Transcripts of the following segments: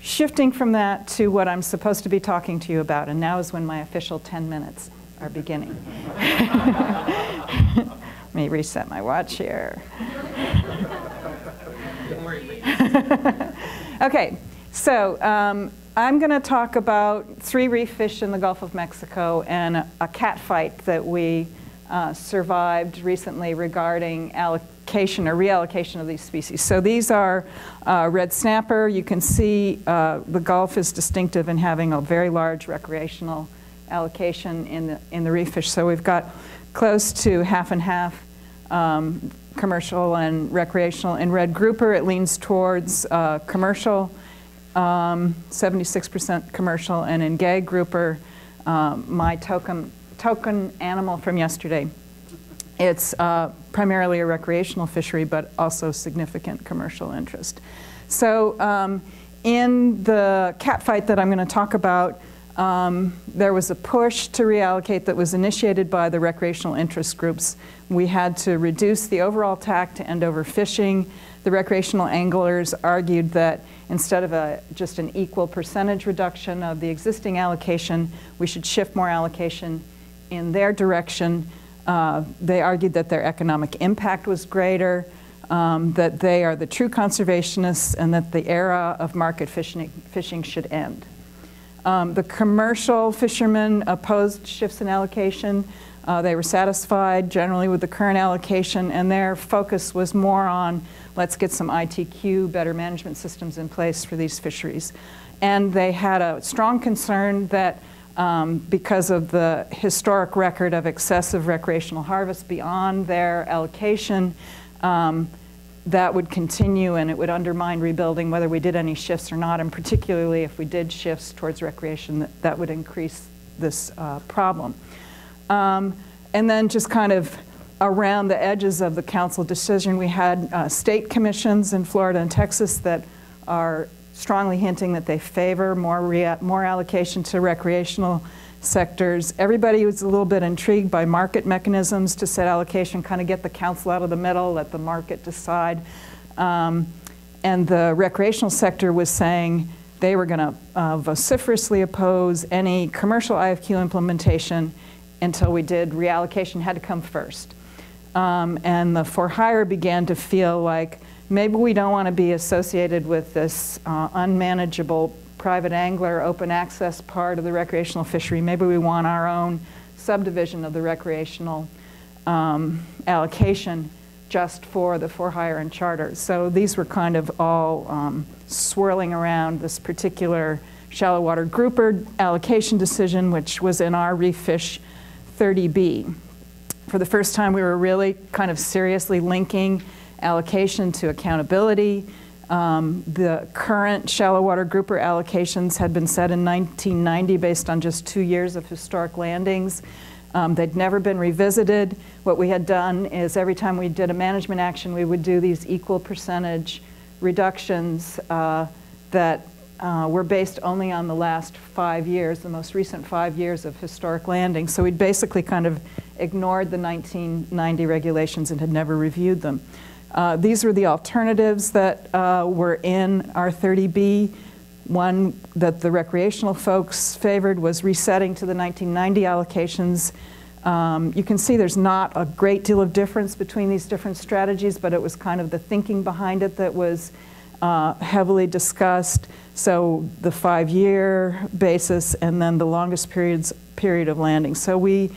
Shifting from that to what I'm supposed to be talking to you about, and now is when my official 10 minutes are beginning. Let me reset my watch here. Okay, so I'm going to talk about 3 reef fish in the Gulf of Mexico and a cat fight that we survived recently regarding allocation or reallocation of these species. So these are red snapper. You can see the Gulf is distinctive in having a very large recreational allocation in the reef fish. So we've got close to half and half commercial and recreational. In red grouper, it leans towards commercial, 76% commercial, and in gay grouper, my token animal from yesterday, it's primarily a recreational fishery, but also significant commercial interest. So in the cat fight that I'm going to talk about, there was a push to reallocate that was initiated by the recreational interest groups. We had to reduce the overall TAC to end overfishing. The recreational anglers argued that instead of just an equal percentage reduction of the existing allocation, we should shift more allocation in their direction. They argued that their economic impact was greater, that they are the true conservationists, and that the era of market fishing should end. The commercial fishermen opposed shifts in allocation. They were satisfied generally with the current allocation, and their focus was more on let's get some ITQ, better management systems in place for these fisheries. And they had a strong concern that because of the historic record of excessive recreational harvest beyond their allocation, that would continue and it would undermine rebuilding whether we did any shifts or not, and particularly if we did shifts towards recreation, that would increase this problem. And then just kind of around the edges of the council decision, we had state commissions in Florida and Texas that are strongly hinting that they favor more allocation to recreational sectors. Everybody was a little bit intrigued by market mechanisms to set allocation, kind of get the council out of the middle, let the market decide. And the recreational sector was saying they were going to vociferously oppose any commercial IFQ implementation until we did reallocation had to come first. And the for-hire began to feel like maybe we don't want to be associated with this unmanageable private angler open access part of the recreational fishery. Maybe we want our own subdivision of the recreational allocation just for the for-hire and charter. So these were kind of all swirling around this particular shallow water grouper allocation decision, which was in our reef fish 30B. For the first time, we were really kind of seriously linking allocation to accountability. The current shallow water grouper allocations had been set in 1990 based on just 2 years of historic landings. They'd never been revisited. What we had done is every time we did a management action, we would do these equal percentage reductions that were based only on the last 5 years, the most recent 5 years of historic landings. So we'd basically kind of ignored the 1990 regulations and had never reviewed them. These were the alternatives that were in our 30B. One that the recreational folks favored was resetting to the 1990 allocations. You can see there's not a great deal of difference between these different strategies, but it was kind of the thinking behind it that was heavily discussed. So the 5-year basis and then the longest period of landing. So we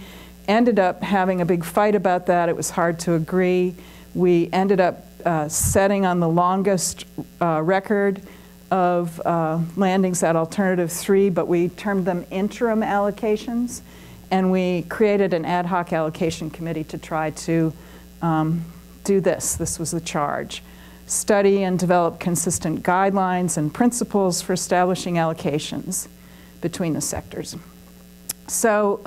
ended up having a big fight about that. It was hard to agree. We ended up setting on the longest record of landings at alternative 3, but we termed them interim allocations, and we created an ad hoc allocation committee to try to do this. This was the charge. Study and develop consistent guidelines and principles for establishing allocations between the sectors. So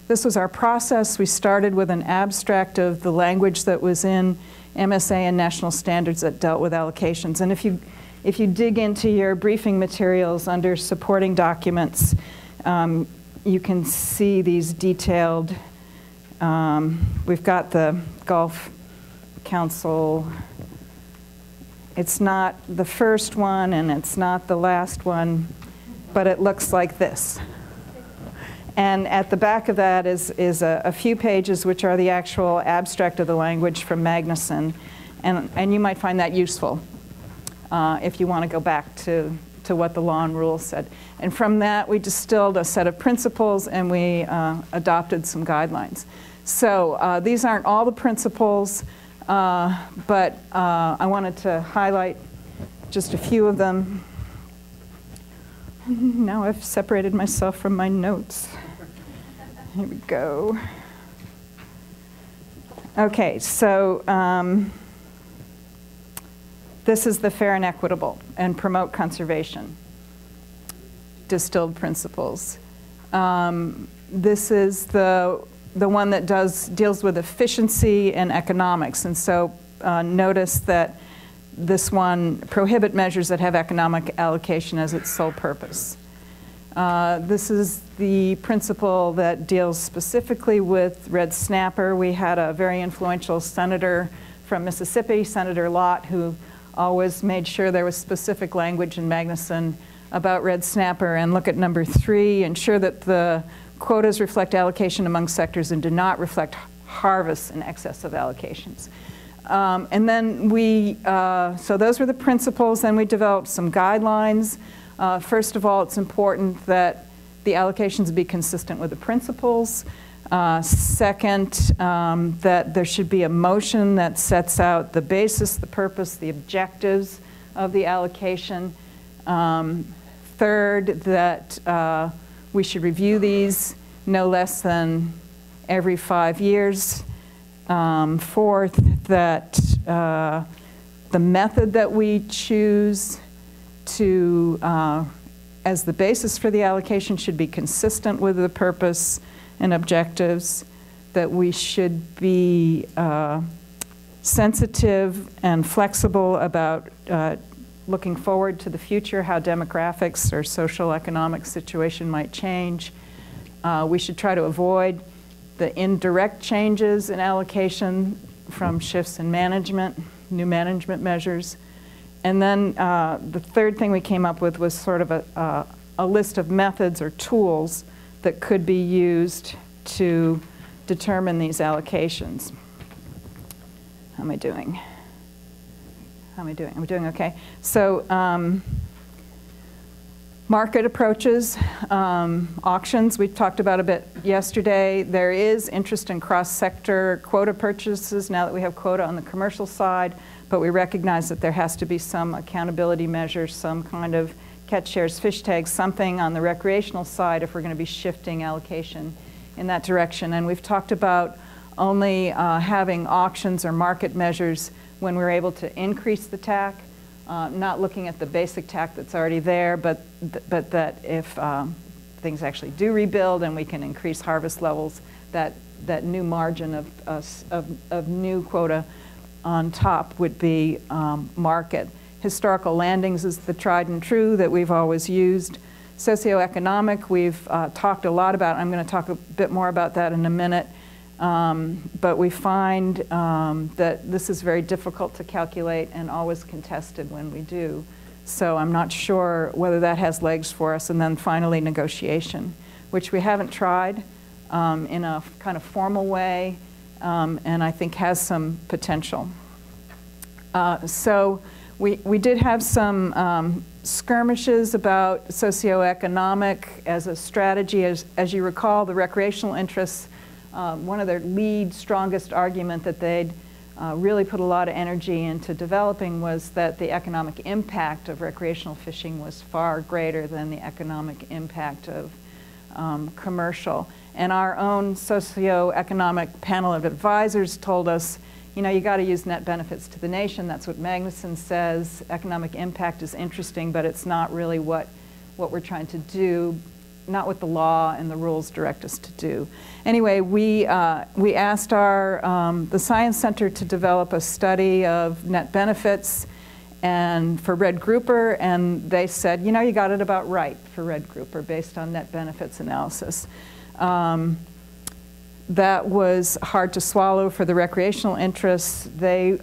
this was our process. We started with an abstract of the language that was in MSA and national standards that dealt with allocations. And if you dig into your briefing materials under supporting documents, you can see these detailed, we've got the Gulf council. It's not the first one and it's not the last one, but it looks like this. And at the back of that is a few pages which are the actual abstract of the language from Magnuson. And you might find that useful if you want to go back to what the law and rules said. And from that, we distilled a set of principles and we adopted some guidelines. So these aren't all the principles, but I wanted to highlight just a few of them. Now I've separated myself from my notes. Here we go. Okay, so this is the fair and equitable and promote conservation. Distilled principles. This is the one that deals with efficiency and economics. And so notice that this one prohibit measures that have economic allocation as its sole purpose. This is the principle that deals specifically with red snapper. We had a very influential senator from Mississippi, Senator Lott, who always made sure there was specific language in Magnuson about red snapper. And look at number 3, ensure that the quotas reflect allocation among sectors and do not reflect harvests in excess of allocations. And then so those were the principles. Then we developed some guidelines. First of all, it's important that the allocations be consistent with the principles. Second, that there should be a motion that sets out the basis, the purpose, the objectives of the allocation. Third, that we should review these no less than every 5 years. Fourth, that the method that we choose as the basis for the allocation should be consistent with the purpose and objectives, that we should be sensitive and flexible about looking forward to the future, how demographics or social economic situation might change. We should try to avoid the indirect changes in allocation from shifts in management, new management measures. And then the third thing we came up with was sort of a list of methods or tools that could be used to determine these allocations. How am I doing? How am I doing? Am I doing okay? So market approaches, auctions, we talked about a bit yesterday. There is interest in cross-sector quota purchases now that we have quota on the commercial side, but we recognize that there has to be some accountability measures, some kind of catch shares, fish tags, something on the recreational side if we're going to be shifting allocation in that direction. And we've talked about only having auctions or market measures when we're able to increase the TAC, not looking at the basic TAC that's already there, but that if things actually do rebuild and we can increase harvest levels, that new margin of new quota on top would be market. Historical landings is the tried and true that we've always used. Socioeconomic, we've talked a lot about. I'm going to talk a bit more about that in a minute. But we find that this is very difficult to calculate and always contested when we do. So I'm not sure whether that has legs for us. And then finally, negotiation, which we haven't tried in a kind of formal way, and I think has some potential. So we did have some skirmishes about socioeconomic as a strategy. As you recall, the recreational interests, one of their lead strongest argument that they'd really put a lot of energy into developing was that the economic impact of recreational fishing was far greater than the economic impact of commercial. And our own socioeconomic panel of advisors told us, you know, you got to use net benefits to the nation. That's what Magnuson says. Economic impact is interesting, but it's not really what we're trying to do, not what the law and the rules direct us to do. Anyway, we asked the Science Center to develop a study of net benefits and for red grouper, and they said, you know, you got it about right for red grouper based on net benefits analysis. That was hard to swallow for the recreational interests. They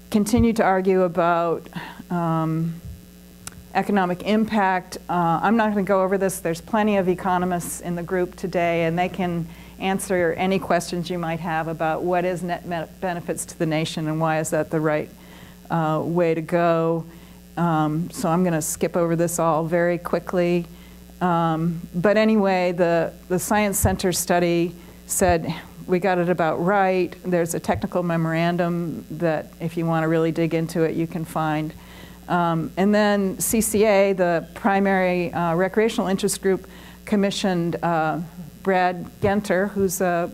continue to argue about economic impact. I'm not going to go over this. There's plenty of economists in the group today, and they can answer any questions you might have about what is net benefits to the nation and why is that the right way to go. So I'm going to skip over this all very quickly. But anyway, the Science Center study said we got it about right. There's a technical memorandum that if you want to really dig into it, you can find. And then CCA, the primary recreational interest group, commissioned Brad Genter, who's a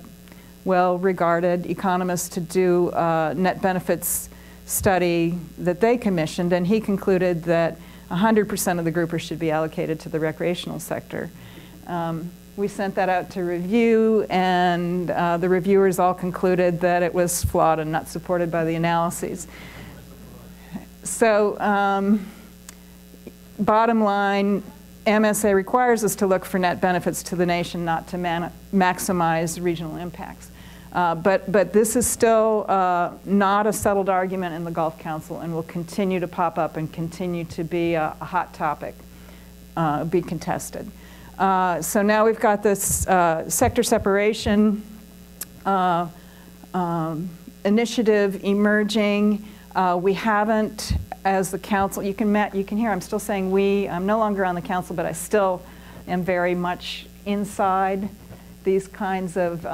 well-regarded economist, to do a net benefits study that they commissioned, and he concluded that 100% of the groupers should be allocated to the recreational sector. We sent that out to review, and the reviewers all concluded that it was flawed and not supported by the analyses. So bottom line, MSA requires us to look for net benefits to the nation, not to maximize regional impacts. But this is still not a settled argument in the Gulf Council and will continue to pop up and continue to be a hot topic, be contested. So now we've got this sector separation initiative emerging. We haven't, as the council, you can hear I'm still saying we. I'm no longer on the council, but I still am very much inside these kinds of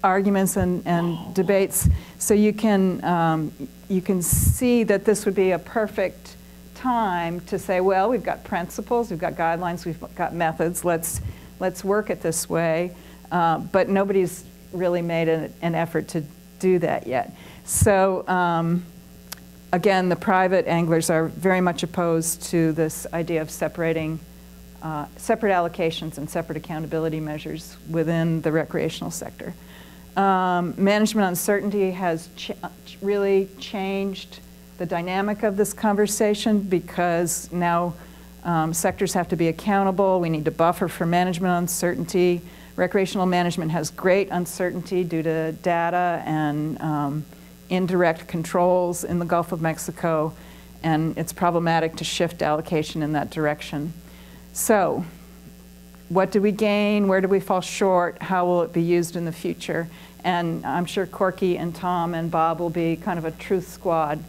arguments and debates. So you can see that this would be a perfect time to say, well, we've got principles, we've got guidelines, we've got methods. Let's work it this way. But nobody's really made an effort to do that yet. So. Again, the private anglers are very much opposed to this idea of separating separate allocations and separate accountability measures within the recreational sector. Management uncertainty has really changed the dynamic of this conversation because now sectors have to be accountable. We need to buffer for management uncertainty. Recreational management has great uncertainty due to data and indirect controls in the Gulf of Mexico, and it's problematic to shift allocation in that direction. So, what do we gain? Where do we fall short? How will it be used in the future? And I'm sure Corky and Tom and Bob will be kind of a truth squad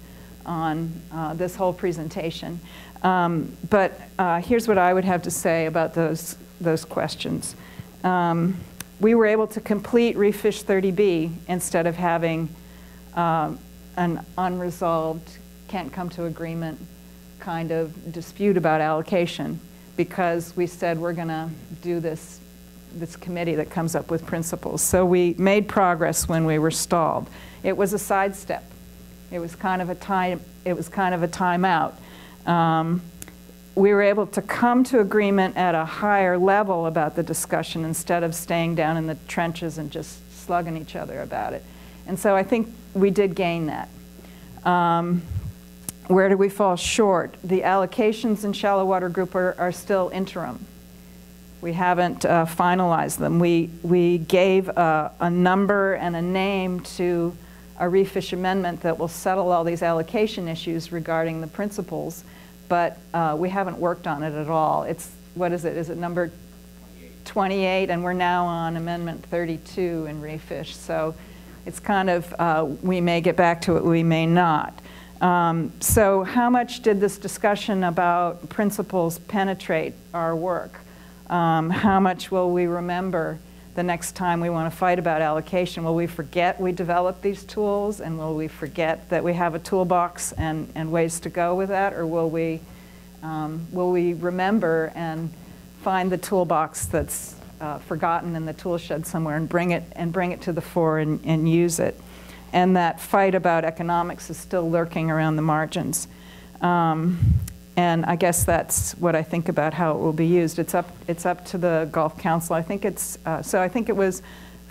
on this whole presentation. But here's what I would have to say about those questions. We were able to complete Refish 30B instead of having an unresolved, can't come to agreement kind of dispute about allocation, because we said we're going to do this committee that comes up with principles. So we made progress when we were stalled. It was a sidestep. It was kind of a timeout. We were able to come to agreement at a higher level about the discussion instead of staying down in the trenches and just slugging each other about it. And so I think we did gain that. Where do we fall short? The allocations in shallow water group are still interim. We haven't finalized them. We gave a number and a name to a Refish amendment that will settle all these allocation issues regarding the principles, but we haven't worked on it at all. What is it? Is it number 28? And we're now on amendment 32 in Refish. So it's kind of, we may get back to it, we may not. So how much did this discussion about principles penetrate our work? How much will we remember the next time we want to fight about allocation? Will we forget we developed these tools, and will we forget that we have a toolbox and ways to go with that? Or will we remember and find the toolbox that's forgotten in the tool shed somewhere and bring it to the fore and use it? And that fight about economics is still lurking around the margins. And I guess that's what I think about how it will be used. It's up to the Gulf Council. I think so I think it was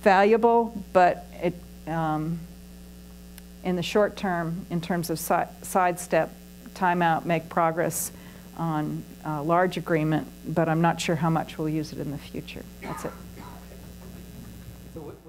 valuable, but it in the short term, in terms of sidestep, timeout, make progress on large agreement, but I'm not sure how much we'll use it in the future. That's it. So what